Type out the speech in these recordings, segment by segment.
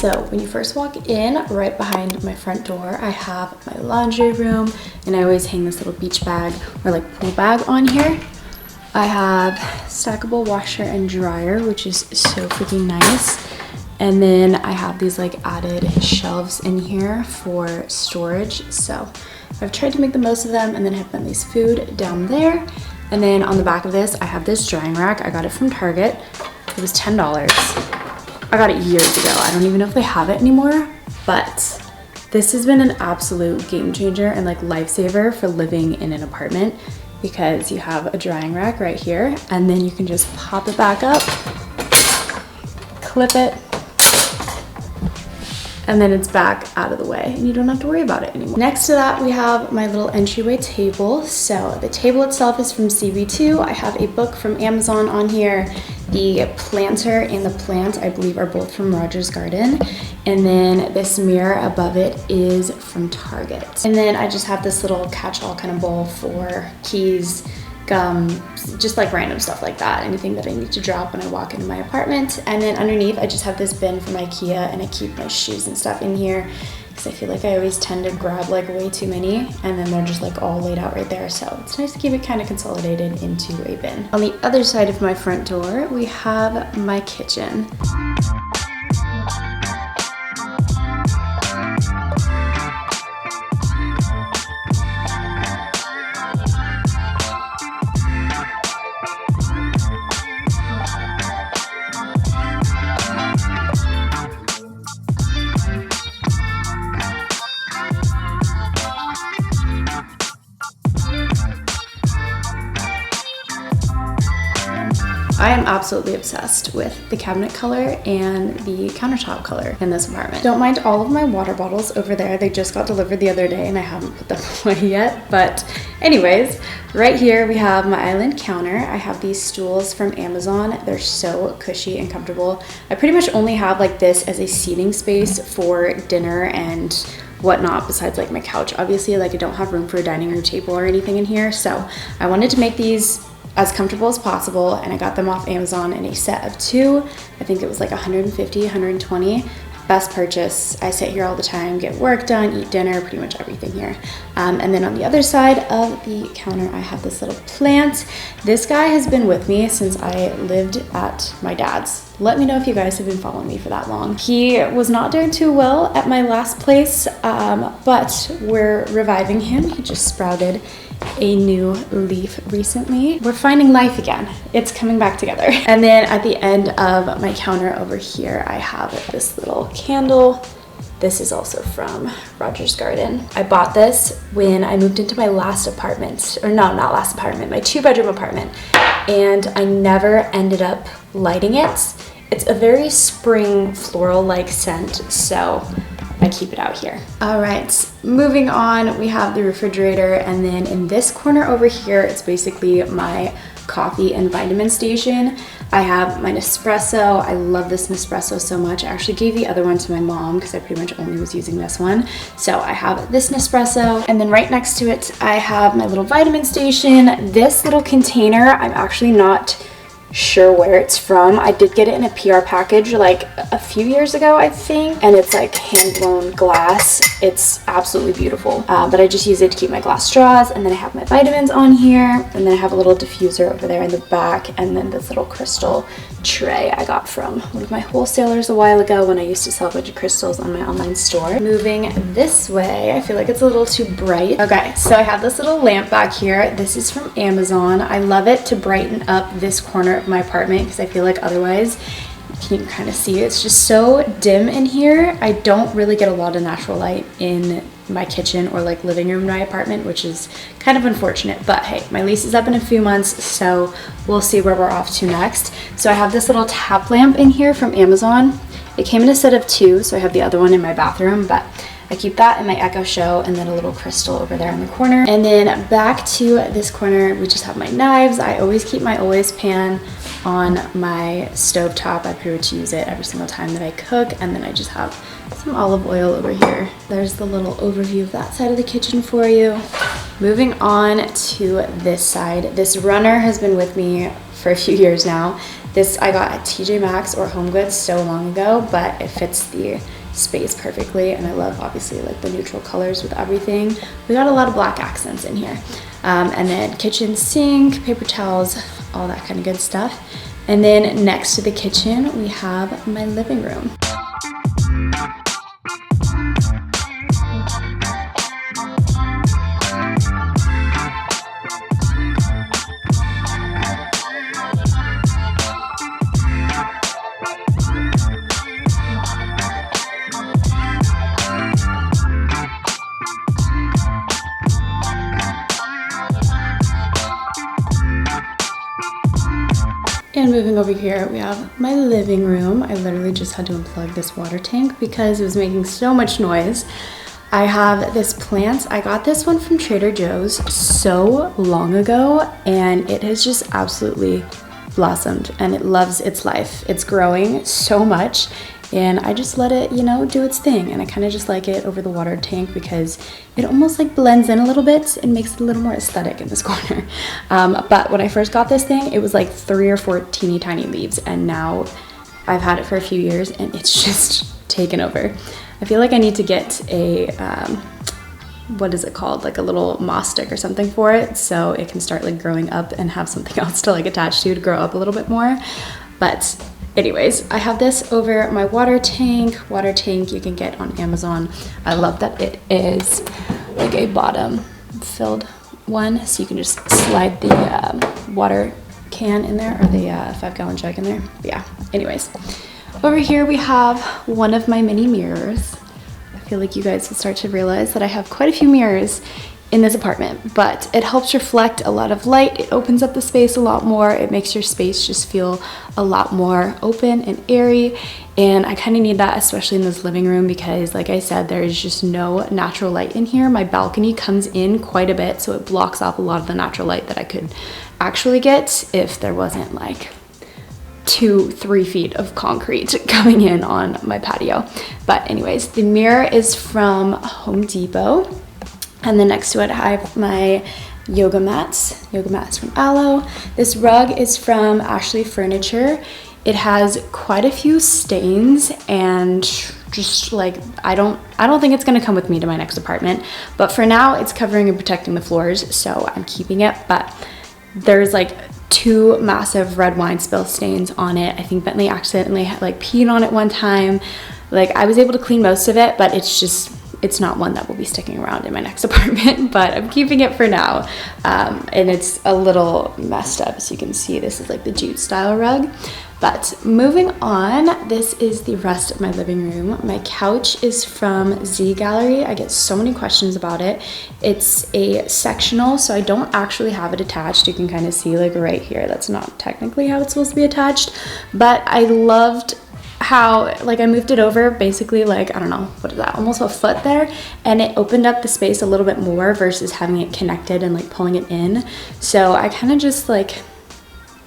So when you first walk in, right behind my front door, I have my laundry room, and I always hang this little beach bag or like pool bag on here. I have stackable washer and dryer, which is so freaking nice. And then I have these like added shelves in here for storage. So I've tried to make the most of them, and then I have done these food down there. And then on the back of this, I have this drying rack. I got it from Target. It was $10. I got it years ago. I don't even know if they have it anymore, but this has been an absolute game changer and like lifesaver for living in an apartment, because you have a drying rack right here, and then you can just pop it back up, clip it, and then it's back out of the way and you don't have to worry about it anymore. Next to that, we have my little entryway table. So the table itself is from CB2. I have a book from Amazon on here. The planter and the plant, I believe, are both from Roger's Garden. And then this mirror above it is from Target. And then I just have this little catch-all kind of bowl for keys, gum, just like random stuff like that, anything that I need to drop when I walk into my apartment. And then underneath, I just have this bin from IKEA, and I keep my shoes and stuff in here because I feel like I always tend to grab like way too many, and then they're just like all laid out right there. So it's nice to keep it kind of consolidated into a bin. On the other side of my front door, we have my kitchen. I am absolutely obsessed with the cabinet color and the countertop color in this apartment. Don't mind all of my water bottles over there. They just got delivered the other day and I haven't put them away yet. But anyways, right here we have my island counter. I have these stools from Amazon. They're so cushy and comfortable. I pretty much only have like this as a seating space for dinner and whatnot, besides like my couch. Obviously, like I don't have room for a dining room table or anything in here. So I wanted to make these as comfortable as possible, and I got them off Amazon in a set of 2. I think it was like 150, 120. Best purchase. I sit here all the time, get work done, eat dinner, pretty much everything here. And then on the other side of the counter, I have this little plant. This guy has been with me since I lived at my dad's. Let me know if you guys have been following me for that long. He was not doing too well at my last place, but we're reviving him. He just sprouted a new leaf recently. We're finding life again. It's coming back together. And then at the end of my counter over here, I have this little candle. This is also from Roger's Garden. I bought this when I moved into my last apartment, or no, not last apartment, my 2-bedroom apartment, and I never ended up lighting it. It's a very spring floral-like scent, so I keep it out here. All right, moving on, we have the refrigerator, and then in this corner over here, it's basically my coffee and vitamin station. I have my Nespresso. I love this Nespresso so much. I actually gave the other one to my mom because I pretty much only was using this one. So I have this Nespresso, and then right next to it, I have my little vitamin station. This little container, I'm actually not sure where it's from. I did get it in a PR package like a few years ago, I think, and it's like hand-blown glass. It's absolutely beautiful, but I just use it to keep my glass straws. And then I have my vitamins on here, and then I have a little diffuser over there in the back, and then this little crystal tray I got from one of my wholesalers a while ago when I used to sell a bunch of crystals on my online store. Moving this way, I feel like it's a little too bright. Okay, so I have this little lamp back here. This is from Amazon. I love it to brighten up this corner of my apartment because I feel like otherwise, you can kind of see it's just so dim in here. I don't really get a lot of natural light in my kitchen or like living room in my apartment, which is kind of unfortunate, but hey, my lease is up in a few months, so we'll see where we're off to next. So I have this little tap lamp in here from Amazon. It came in a set of 2, so I have the other one in my bathroom, but I keep that in my Echo Show, and then a little crystal over there in the corner. And then back to this corner, we just have my knives. I always keep my Always pan on my stovetop. I pretty much use it every single time that I cook. And then I just have some olive oil over here. There's the little overview of that side of the kitchen for you. Moving on to this side. This runner has been with me for a few years now. This I got at TJ Maxx or HomeGoods so long ago, but it fits the space perfectly, and I love obviously like the neutral colors with everything. We got a lot of black accents in here. And then kitchen sink, paper towels, all that kind of good stuff. And then next to the kitchen, we have my living room. And moving over here, we have my living room. I literally just had to unplug this water tank because it was making so much noise. I have this plant. I got this one from Trader Joe's so long ago, and it has just absolutely blossomed and it loves its life. It's growing so much, and I just let it, you know, do its thing. And I kind of just like it over the water tank because it almost like blends in a little bit and makes it a little more aesthetic in this corner. But when I first got this thing, it was like 3 or 4 teeny tiny leaves, and now I've had it for a few years and it's just taken over. I feel like I need to get a, what is it called? Like a little moss stick or something for it, so it can start like growing up and have something else to like attach to grow up a little bit more. But anyways, I have this over my water tank. Water tank you can get on Amazon. I love that it is like a bottom filled one, so you can just slide the water can in there, or the 5-gallon jug in there. But yeah, anyways. Over here we have one of my mini mirrors. I feel like you guys will start to realize that I have quite a few mirrors in this apartment, but it helps reflect a lot of light. It opens up the space a lot more. It makes your space just feel a lot more open and airy, and I kind of need that, especially in this living room, because like I said, there is just no natural light in here. My balcony comes in quite a bit, so it blocks off a lot of the natural light that I could actually get if there wasn't like 2-3 feet of concrete coming in on my patio. But anyways, the mirror is from Home Depot. And then next to it, I have my yoga mats from Aloe. This rug is from Ashley Furniture. It has quite a few stains, and just like, I don't think it's gonna come with me to my next apartment, but for now it's covering and protecting the floors, so I'm keeping it. But there's like 2 massive red wine spill stains on it. I think Bentley accidentally like peed on it one time. Like, I was able to clean most of it, but it's not one that will be sticking around in my next apartment, but I'm keeping it for now. And it's a little messed up, as you can see. This is like the jute style rug. But moving on, this is the rest of my living room. My couch is from Z Gallery. I get so many questions about it. It's a sectional, so I don't actually have it attached. You can kind of see like right here, that's not technically how it's supposed to be attached, but I loved how like I moved it over basically like, I don't know, what is that, almost a foot there, and it opened up the space a little bit more versus having it connected and like pulling it in. So I kind of just like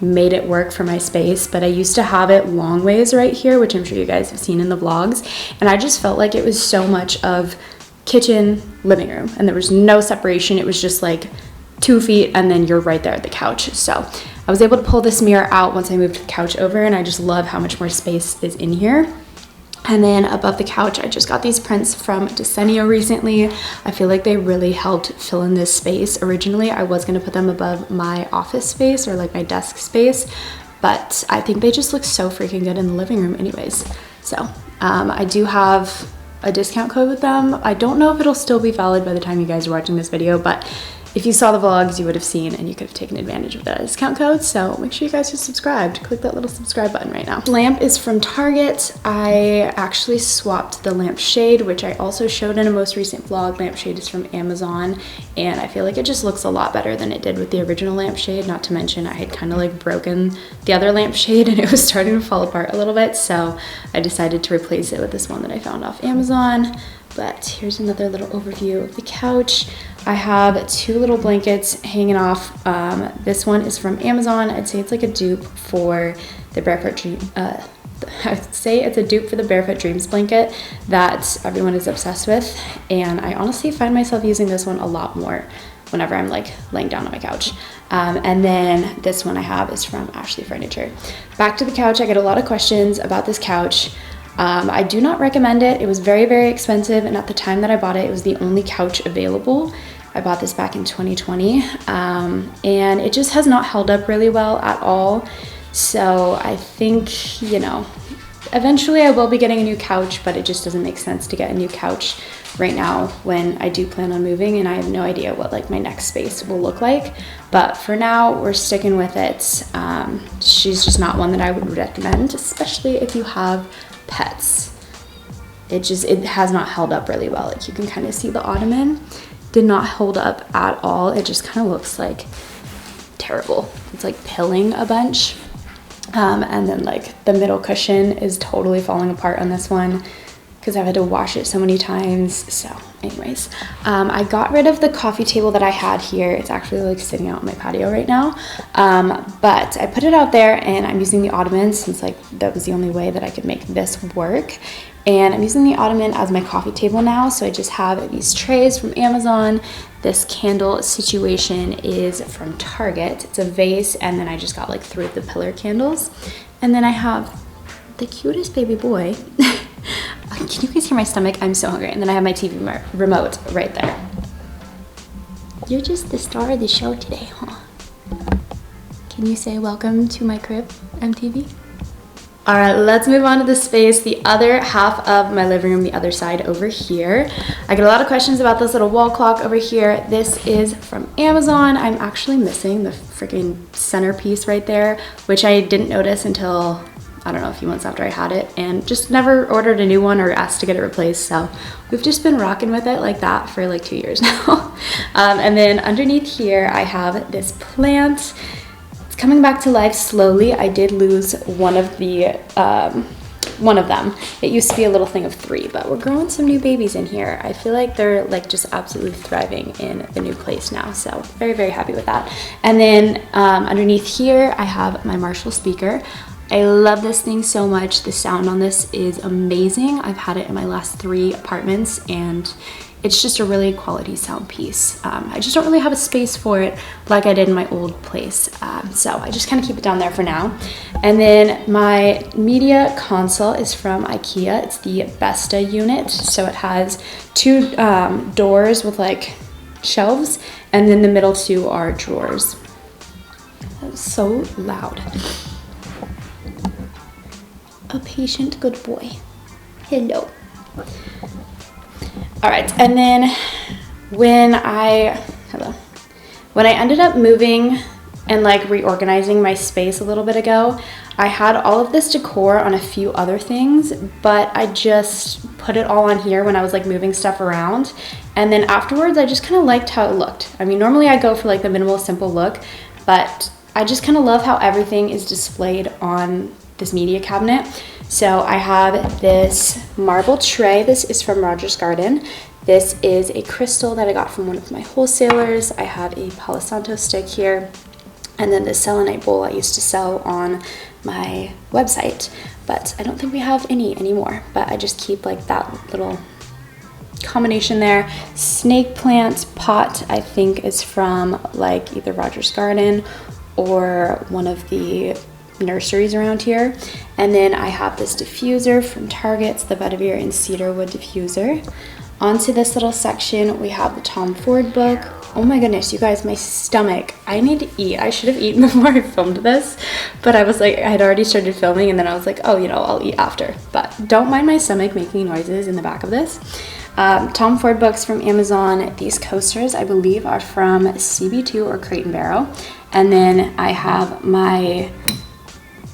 made it work for my space. But I used to have it long ways right here, which I'm sure you guys have seen in the vlogs, and I just felt like it was so much of kitchen, living room, and there was no separation. It was just like 2 feet and then you're right there at the couch. So I was able to pull this mirror out once I moved the couch over, and I just love how much more space is in here. And then above the couch, I just got these prints from Desenio recently. I feel like they really helped fill in this space. Originally, I was gonna put them above my office space or like my desk space, but I think they just look so freaking good in the living room anyways. So I do have a discount code with them. I don't know if it'll still be valid by the time you guys are watching this video, but if you saw the vlogs, you would have seen, and you could have taken advantage of that discount code. So make sure you guys are subscribed. Click that little subscribe button right now. Lamp is from Target. I actually swapped the lamp shade, which I also showed in a most recent vlog. Lamp shade is from Amazon, and I feel like it just looks a lot better than it did with the original lamp shade. Not to mention, I had kind of like broken the other lamp shade and it was starting to fall apart a little bit. So I decided to replace it with this one that I found off Amazon. But here's another little overview of the couch. I have 2 little blankets hanging off. This one is from Amazon. I'd say it's like a dupe for the Barefoot Dream. I'd say it's a dupe for the Barefoot Dreams blanket that everyone is obsessed with. And I honestly find myself using this one a lot more whenever I'm like laying down on my couch. And then this one I have is from Ashley Furniture. Back to the couch. I get a lot of questions about this couch. I do not recommend it. It was very, very expensive, and at the time that I bought it, it was the only couch available. I bought this back in 2020, and it just has not held up really well at all. So I think, you know, eventually I will be getting a new couch, but it just doesn't make sense to get a new couch right now when I do plan on moving, and I have no idea what like my next space will look like. But for now, we're sticking with it. She's just not one that I would recommend, especially if you have pets. It has not held up really well. Like, you can kind of see the ottoman did not hold up at all. It just kind of looks like terrible. It's like pilling a bunch. And then like the middle cushion is totally falling apart on this one because I've had to wash it so many times. So anyways, I got rid of the coffee table that I had here. It's actually like sitting out on my patio right now. But I put it out there, and I'm using the ottoman since like that was the only way that I could make this work. And I'm using the ottoman as my coffee table now. So I just have these trays from Amazon. This candle situation is from Target. It's a vase, and then I just got like 3 of the pillar candles. And then I have the cutest baby boy. Can you guys hear my stomach? I'm so hungry. And then I have my TV remote right there. You're just the star of the show today, huh? Can you say welcome to my crib, MTV? All right, let's move on to the space, the other half of my living room, the other side over here. I get a lot of questions about this little wall clock over here. This is from Amazon. I'm actually missing the freaking centerpiece right there, which I didn't notice until, I don't know, a few months after I had it, and just never ordered a new one or asked to get it replaced. So we've just been rocking with it like that for like 2 years now. And then underneath here, I have this plant. Coming back to life slowly. I did lose one of them. It used to be a little thing of 3, but we're growing some new babies in here. I feel like they're like just absolutely thriving in the new place now. So very, very happy with that. And then underneath here, I have my Marshall speaker. I love this thing so much. The sound on this is amazing. I've had it in my last 3 apartments, and it's just a really quality sound piece. I just don't really have a space for it like I did in my old place. So I just kind of keep it down there for now. And then my media console is from IKEA. It's the Besta unit. So it has 2 doors with like shelves, and then the middle 2 are drawers. That was so loud. A patient good boy. Hello. All right, and then when I ended up moving and like reorganizing my space a little bit ago, I had all of this decor on a few other things, but I just put it all on here when I was like moving stuff around. And then afterwards, I just kind of liked how it looked. I mean, normally I go for like the minimal, simple look, but I just kind of love how everything is displayed on this media cabinet. So I have this marble tray. This is from Rogers Garden. This is a crystal that I got from one of my wholesalers. I have a Palo Santo stick here, and then this selenite bowl I used to sell on my website, but I don't think we have any anymore, but I just keep like that little combination there. Snake plant pot, I think, is from like either Rogers Garden or one of the nurseries around here. And then I have this diffuser from Target. It's the vetiver and cedarwood diffuser. Onto this little section, we have the Tom Ford book. Oh my goodness, you guys, my stomach. I need to eat. I should have eaten before I filmed this, but I was like, I had already started filming, and then I was like, oh, you know, I'll eat after. But don't mind my stomach making noises in the back of this. Tom Ford books from Amazon. These coasters, I believe, are from CB2 or Crate and Barrel. And then I have my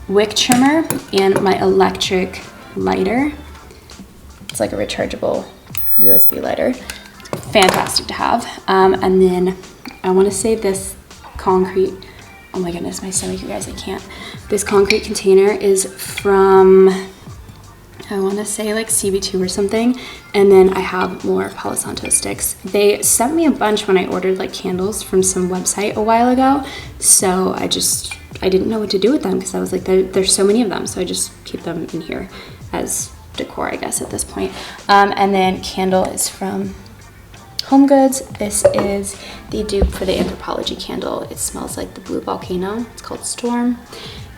wick trimmer and my electric lighter. It's like a rechargeable USB lighter. Fantastic to have. And then I want to say this concrete, oh my goodness, my stomach, you guys, I can't. This concrete container is from, I want to say like CB2 or something. And then I have more Palo Santo sticks. They sent me a bunch when I ordered like candles from some website a while ago. So I didn't know what to do with them because I was like, there's so many of them. So I just keep them in here as decor, I guess, at this point. And then candle is from Home Goods. This is the dupe for the Anthropology candle. It smells like the blue volcano. It's called Storm.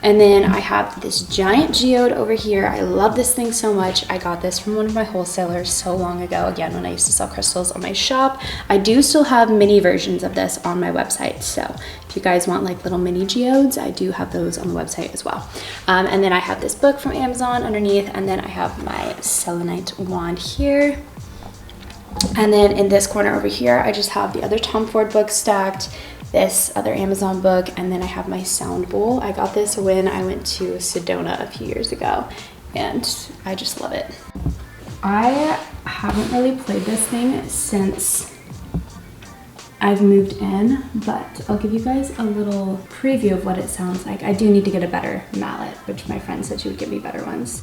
And then I have this giant geode over here. I love this thing so much. I got this from one of my wholesalers so long ago, again, when I used to sell crystals on my shop. I do still have mini versions of this on my website. So if you guys want like little mini geodes, I do have those on the website as well. And then I have this book from Amazon underneath, and then I have my selenite wand here. And then in this corner over here, I just have the other Tom Ford book stacked, this other Amazon book, and then I have my sound bowl. I got this when I went to Sedona a few years ago, and I just love it. I haven't really played this thing since I've moved in, but I'll give you guys a little preview of what it sounds like. I do need to get a better mallet, which my friend said she would give me better ones.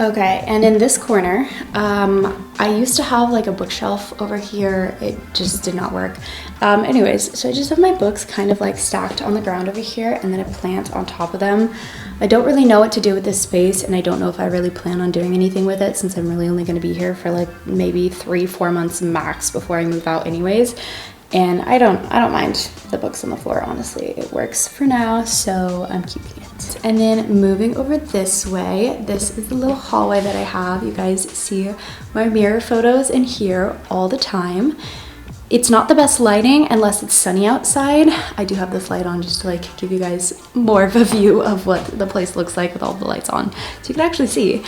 Okay, and in this corner, I used to have like a bookshelf over here. It just did not work. Anyways, so I just have my books kind of like stacked on the ground over here, and then a plant on top of them. I don't really know what to do with this space, and I don't know if I really plan on doing anything with it, since I'm really only going to be here for like maybe 3-4 months max before I move out anyways. And I don't mind the books on the floor, honestly. It works for now, so I'm keeping it. And then moving over this way, this is the little hallway that I have. You guys see my mirror photos in here all the time. It's not the best lighting unless it's sunny outside. I do have this light on just to like give you guys more of a view of what the place looks like with all the lights on, so you can actually see.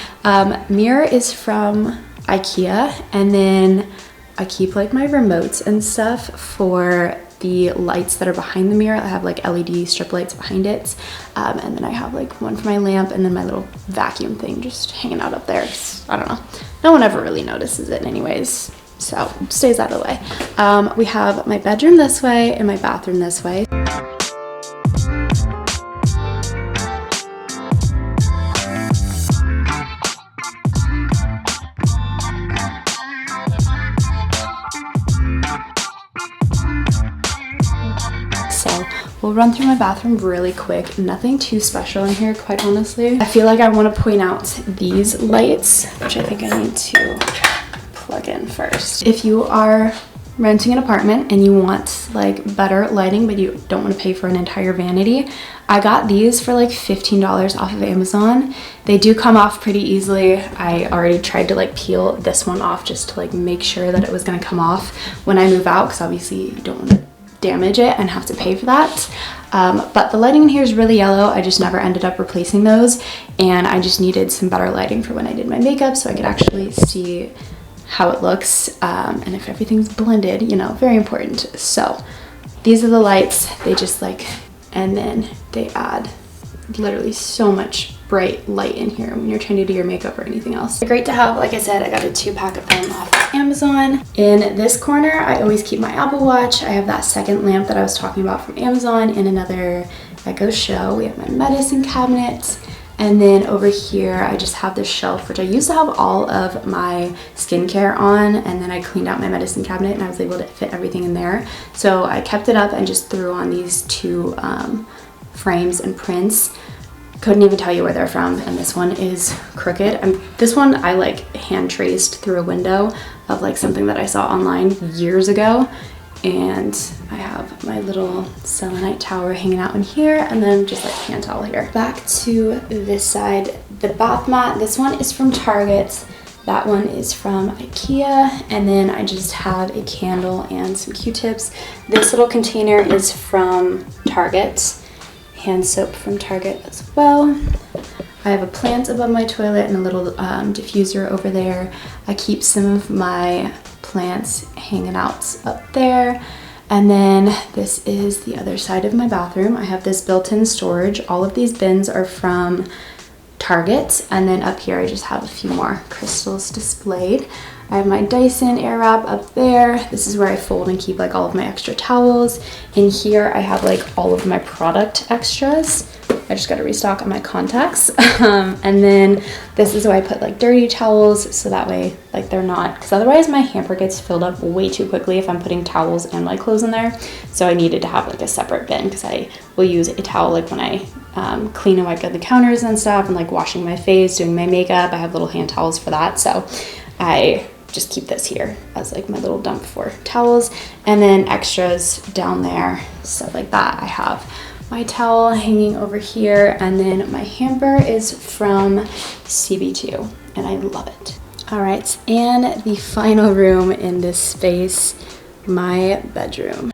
Mirror is from IKEA, and then I keep like my remotes and stuff for the lights that are behind the mirror. I have like LED strip lights behind it. And then I have like one for my lamp, and then my little vacuum thing just hanging out up there. I don't know. No one ever really notices it anyways, so it stays out of the way. We have my bedroom this way and my bathroom this way. We'll run through my bathroom really quick. Nothing too special in here, quite honestly. I feel like I want to point out these lights, which I think I need to plug in first. If you are renting an apartment and you want like better lighting, but you don't want to pay for an entire vanity, I got these for like $15 off of Amazon. They do come off pretty easily. I already tried to like peel this one off just to like make sure that it was going to come off when I move out, because obviously you don't want to damage it and have to pay for that. But the lighting in here is really yellow. I just never ended up replacing those, and I just needed some better lighting for when I did my makeup so I could actually see how it looks, and if everything's blended, you know, very important. So these are the lights. They just like, and then they add literally so much bright light in here when you're trying to do your makeup or anything else. They're great to have. Like I said, I got a 2-pack of them off of Amazon. In this corner, I always keep my Apple Watch. I have that second lamp that I was talking about from Amazon in another Echo show. We have my medicine cabinet. And then over here, I just have this shelf, which I used to have all of my skincare on, and then I cleaned out my medicine cabinet and I was able to fit everything in there. So I kept it up and just threw on these 2 frames and prints. Couldn't even tell you where they're from, and this one is crooked. This one I like hand traced through a window of like something that I saw online years ago. And I have my little selenite tower hanging out in here, and then just like hand towel here. Back to this side, the bath mat. This one is from Target. That one is from IKEA, and then I just have a candle and some Q-tips. This little container is from Target. Hand soap from Target as well. I have a plant above my toilet and a little diffuser over there. I keep some of my plants hanging out up there. And then this is the other side of my bathroom. I have this built-in storage. All of these bins are from Target. And then up here I just have a few more crystals displayed. I have my Dyson Airwrap up there. This is where I fold and keep like all of my extra towels. In here I have like all of my product extras. I just got to restock on my contacts. And then this is where I put like dirty towels, so that way like they're not, because otherwise my hamper gets filled up way too quickly if I'm putting towels and my clothes in there. So I needed to have like a separate bin, because I will use a towel like when I clean and wipe out the counters and stuff, and like washing my face, doing my makeup. I have little hand towels for that, so I just keep this here as like my little dump for towels. And then extras down there, stuff like that. I have my towel hanging over here, and then my hamper is from CB2 and I love it. All right, and the final room in this space, my bedroom.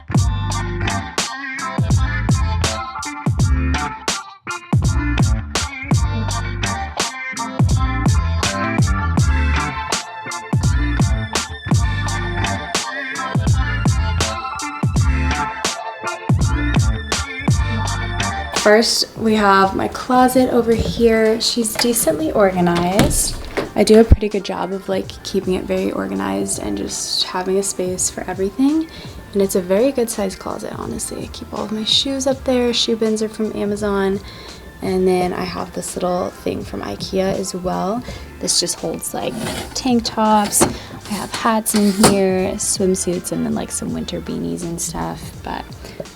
First, we have my closet over here. She's decently organized. I do a pretty good job of like keeping it very organized and just having a space for everything. And it's a very good sized closet, honestly. I keep all of my shoes up there. Shoe bins are from Amazon. And then I have this little thing from IKEA as well. This just holds like tank tops. I have hats in here, swimsuits, and then like some winter beanies and stuff. But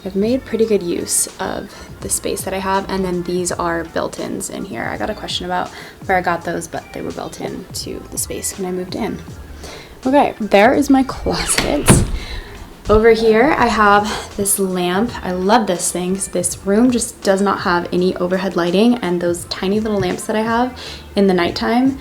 I've made pretty good use of the space that I have. And then these are built-ins in here. I got a question about where I got those, but they were built in to the space when I moved in. Okay, there is my closet. Over here, I have this lamp. I love this thing because this room just does not have any overhead lighting, and those tiny little lamps that I have in the nighttime,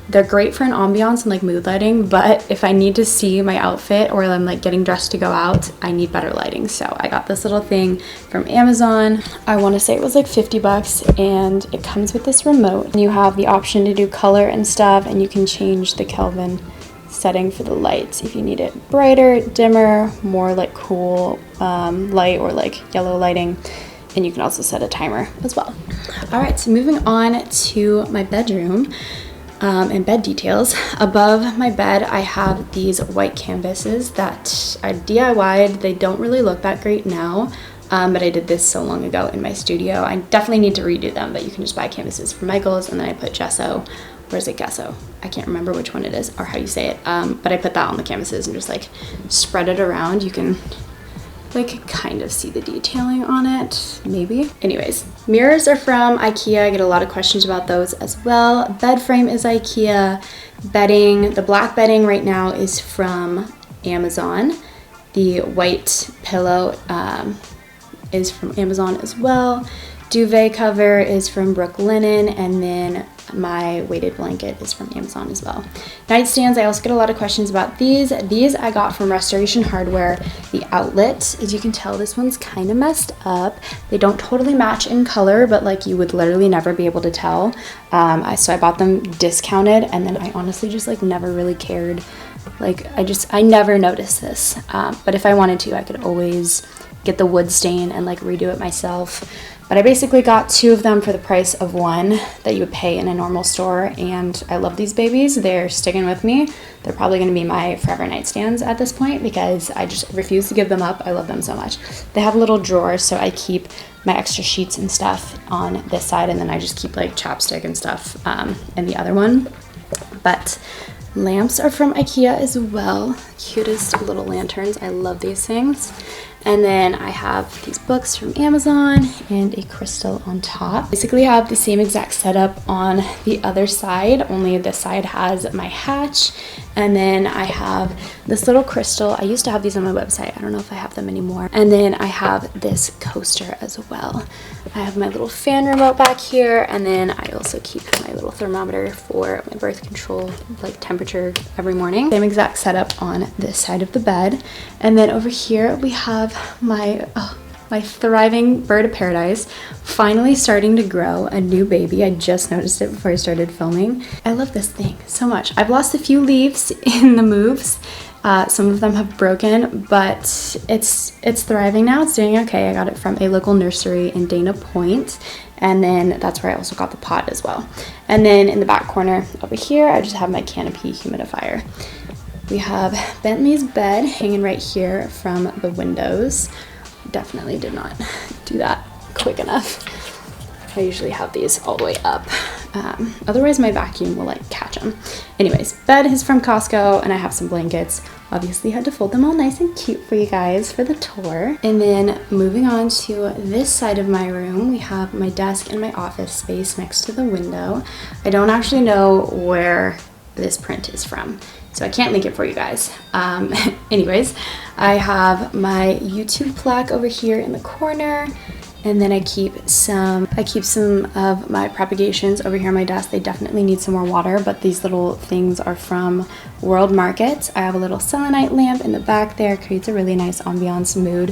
they're great for an ambiance and like mood lighting, but if I need to see my outfit or I'm like getting dressed to go out, I need better lighting. So I got this little thing from Amazon. I want to say it was like 50 bucks, and it comes with this remote. And you have the option to do color and stuff, and you can change the Kelvin setting for the lights if you need it brighter, dimmer, more like cool light, or like yellow lighting. And you can also set a timer as well. All right, so moving on to my bedroom. And bed details. Above my bed, I have these white canvases that I DIY'd. They don't really look that great now, but I did this so long ago in my studio. I definitely need to redo them, but you can just buy canvases from Michael's, and then I put gesso, or is it gesso? I can't remember which one it is or how you say it, but I put that on the canvases and just like spread it around. You can like kind of see the detailing on it, maybe. Anyways, mirrors are from IKEA. I get a lot of questions about those as well. Bed frame is IKEA. Bedding, the black bedding right now is from Amazon. The white pillow is from Amazon as well. Duvet cover is from Brooklinen, and then my weighted blanket is from Amazon as well. Nightstands, I also get a lot of questions about these. These I got from Restoration Hardware. The outlet, as you can tell, this one's kind of messed up. They don't totally match in color, but like you would literally never be able to tell. So I bought them discounted, and then I honestly just like never really cared. Like I never noticed this. But if I wanted to, I could always get the wood stain and like redo it myself. But I basically got 2 of them for the price of 1 that you would pay in a normal store, and I love these babies. They're sticking with me. They're probably going to be my forever nightstands at this point because I just refuse to give them up. I love them so much. They have little drawers, so I keep my extra sheets and stuff on this side, and then I just keep like chapstick and stuff in the other one. But lamps are from IKEA as well. Cutest little lanterns. I love these things. And then I have these books from Amazon and a crystal on top. Basically I have the same exact setup on the other side, only this side has my hatch. And then I have this little crystal. I used to have these on my website. I don't know if I have them anymore. And then I have this coaster as well. I have my little fan remote back here, and then I also keep my little thermometer for my birth control, like temperature every morning. Same exact setup on this side of the bed. And then over here we have my thriving bird of paradise finally starting to grow a new baby. I just noticed it before I started filming. I love this thing so much. I've lost a few leaves in the moves. Some of them have broken, but it's thriving now. It's doing okay. I got it from a local nursery in Dana Point, and then that's where I also got the pot as well. And then in the back corner over here, I just have my canopy humidifier. We have Bentley's bed hanging right here from the windows. Definitely did not do that quick enough. I usually have these all the way up. Otherwise my vacuum will like catch them. Anyways, bed is from Costco, and I have some blankets. Obviously had to fold them all nice and cute for you guys for the tour. And then moving on to this side of my room, we have my desk and my office space next to the window. I don't actually know where this print is from, so I can't link it for you guys. Anyways, I have my YouTube plaque over here in the corner. And then I keep some of my propagations over here on my desk. They definitely need some more water, but these little things are from World Market. I have a little selenite lamp in the back there. It creates a really nice ambiance mood.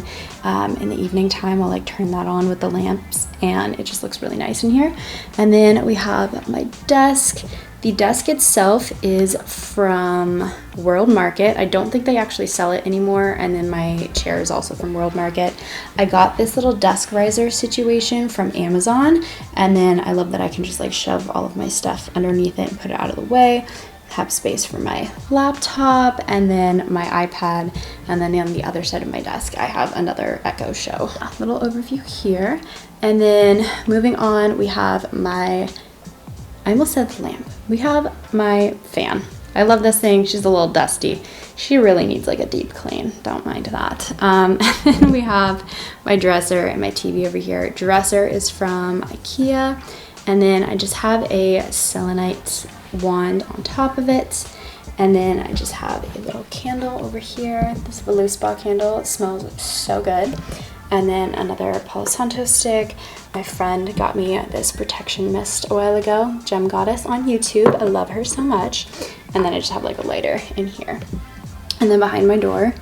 In the evening time, I'll like turn that on with the lamps, and it just looks really nice in here. And then we have my desk. The desk itself is from World Market. I don't think they actually sell it anymore. And then my chair is also from World Market. I got this little desk riser situation from Amazon. And then I love that I can just like shove all of my stuff underneath it and put it out of the way. Have space for my laptop and then my iPad. And then on the other side of my desk, I have another Echo Show. A little overview here. And then moving on, we have I almost said lamp. We have my fan. I love this thing. She's a little dusty. She really needs like a deep clean. Don't mind that. And then we have my dresser and my TV over here. Dresser is from IKEA. And then I just have a selenite wand on top of it. And then I just have a little candle over here. This Velour Spa candle. It smells so good. And then another Palo Santo stick. My friend got me this protection mist a while ago, Gem Goddess on YouTube. I love her so much. And then I just have like a lighter in here. And then behind my door,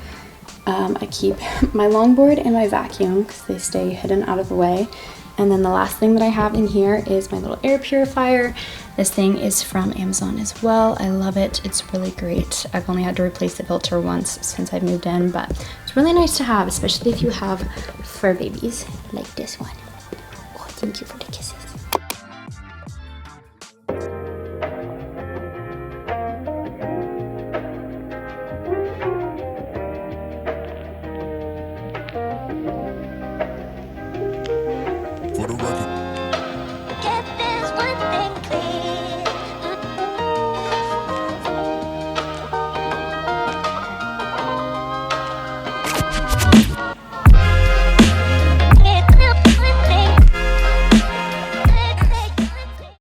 I keep my longboard and my vacuum because they stay hidden out of the way. And then the last thing that I have in here is my little air purifier. This thing is from Amazon as well. I love it. It's really great. I've only had to replace the filter once since I've moved in, but it's really nice to have, especially if you have fur babies like this one. Oh, thank you for the kisses.